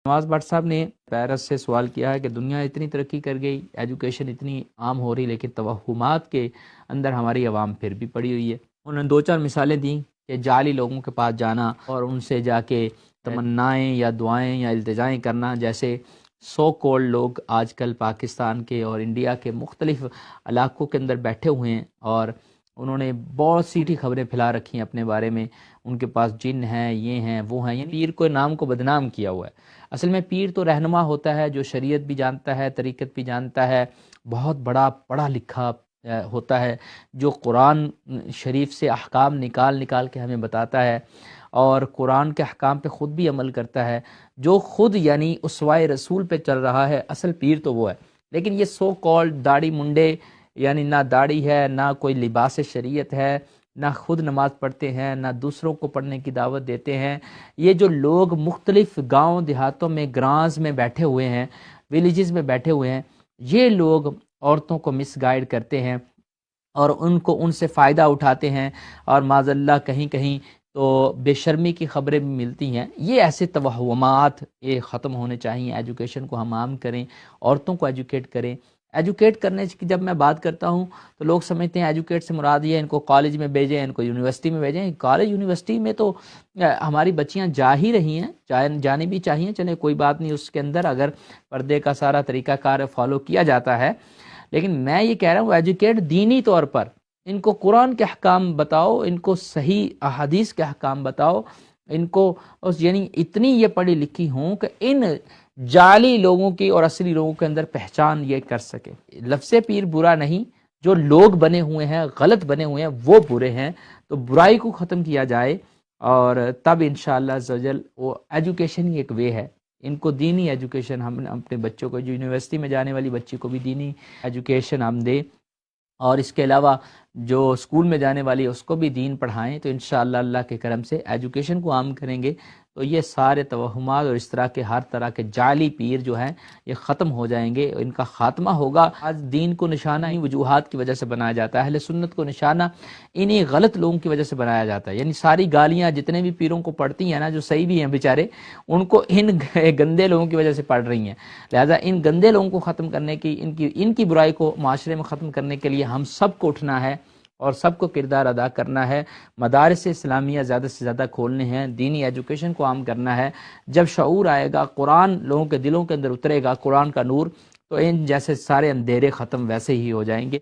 نواز but صاحب نے Paris سے سوال کیا ہے کہ دنیا اتنی ترقی کر گئی، ایجوکیشن اتنی عام ہو رہی، لیکن توہمات کے اندر ہماری عوام پھر بھی پڑی ہوئی ہے۔ انہوں نے دو چار مثالیں دیں کہ جعلی لوگوں کے پاس جانا اور ان سے جا کے تمنائیں یا دعائیں یا التجائیں کرنا، جیسے سو کولڈ لوگ آج کل پاکستان کے اور انڈیا کے مختلف علاقوں کے اندر بیٹھے ہوئے ہیں، اور انہوں نے بہت سی خبریں پھیلا رکھی ہیں اپنے بارے میں، ان کے پاس جن ہیں، یہ ہیں، وہ ہیں، یعنی پیر کو نام کو بدنام کیا ہوا ہے۔ اصل میں پیر تو رہنما ہوتا ہے جو شریعت بھی جانتا ہے، طریقت بھی جانتا ہے، بہت بڑا پڑھا لکھا ہوتا ہے، جو قرآن شریف سے احکام نکال نکال کے ہمیں بتاتا ہے، اور قرآن کے احکام پہ خود بھی عمل کرتا ہے، جو خود یعنی اسوہ رسول پہ چل رہا ہے۔ اصل پیر تو وہ ہے، لیکن یہ سو کالڈ داڑھی منڈے، یعنی نہ داڑھی ہے، نہ کوئی لباس شریعت ہے، نہ خود نماز پڑھتے ہیں، نہ دوسروں کو پڑھنے کی دعوت دیتے ہیں۔ یہ جو لوگ مختلف گاؤں دیہاتوں میں، گرانز میں بیٹھے ہوئے ہیں، ولیجز میں بیٹھے ہوئے ہیں، یہ لوگ عورتوں کو مس گائیڈ کرتے ہیں اور ان سے فائدہ اٹھاتے ہیں، اور معاذ اللہ کہیں کہیں تو بے شرمی کی خبریں بھی ملتی ہیں۔ یہ ایسے توہمات یہ ختم ہونے چاہیے۔ ایجوکیشن کو ہم عام کریں، عورتوں کو ایجوکیٹ کریں۔ ایجوکیٹ کرنے کی جب میں بات کرتا ہوں تو لوگ سمجھتے ہیں ایجوکیٹ سے مراد یہ ہے ان کو کالج میں بھیجیں، ان کو یونیورسٹی میں بھیجیں۔ کالج یونیورسٹی میں تو ہماری بچیاں جا ہی رہی ہیں، جانے بھی چاہیے، چلے کوئی بات نہیں، اس کے اندر اگر پردے کا سارا طریقہ کار فالو کیا جاتا ہے۔ لیکن میں یہ کہہ رہا ہوں ایجوکیٹ دینی طور پر، ان کو قرآن کے احکام بتاؤ، ان کو صحیح احادیث کے احکام بتاؤ، ان کو یعنی اتنی یہ پڑھی لکھی ہوں کہ ان جعلی لوگوں کی اور اصلی لوگوں کے اندر پہچان یہ کر سکے۔ لفظ پیر برا نہیں، جو لوگ بنے ہوئے ہیں، غلط بنے ہوئے ہیں، وہ برے ہیں۔ تو برائی کو ختم کیا جائے، اور تب انشاءاللہ عزوجل وہ ایجوکیشن ہی ایک وے ہے۔ ان کو دینی ایجوکیشن ہم اپنے بچوں کو، جو یونیورسٹی میں جانے والی بچی کو بھی دینی ایجوکیشن ہم دیں، اور اس کے علاوہ جو اسکول میں جانے والی ہے اس کو بھی دین پڑھائیں۔ تو انشاءاللہ اللہ کے کرم سے ایجوکیشن کو عام کریں گے تو یہ سارے توہمات اور اس طرح کے ہر طرح کے جعلی پیر جو ہیں یہ ختم ہو جائیں گے، ان کا خاتمہ ہوگا۔ آج دین کو نشانہ ہی وجوہات کی وجہ سے بنایا جاتا ہے، اہل سنت کو نشانہ انہی غلط لوگوں کی وجہ سے بنایا جاتا ہے۔ یعنی ساری گالیاں جتنے بھی پیروں کو پڑتی ہیں نا، جو صحیح بھی ہیں بیچارے، ان کو ان گندے لوگوں کی وجہ سے پڑھ رہی ہیں۔ لہذا ان گندے لوگوں کو ختم کرنے کی، ان کی برائی کو معاشرے میں ختم کرنے کے لیے ہم سب کو اٹھنا ہے اور سب کو کردار ادا کرنا ہے۔ مدارس اسلامیہ زیادہ سے زیادہ کھولنے ہیں، دینی ایجوکیشن کو عام کرنا ہے۔ جب شعور آئے گا، قرآن لوگوں کے دلوں کے اندر اترے گا، قرآن کا نور، تو ان جیسے سارے اندھیرے ختم ویسے ہی ہو جائیں گے۔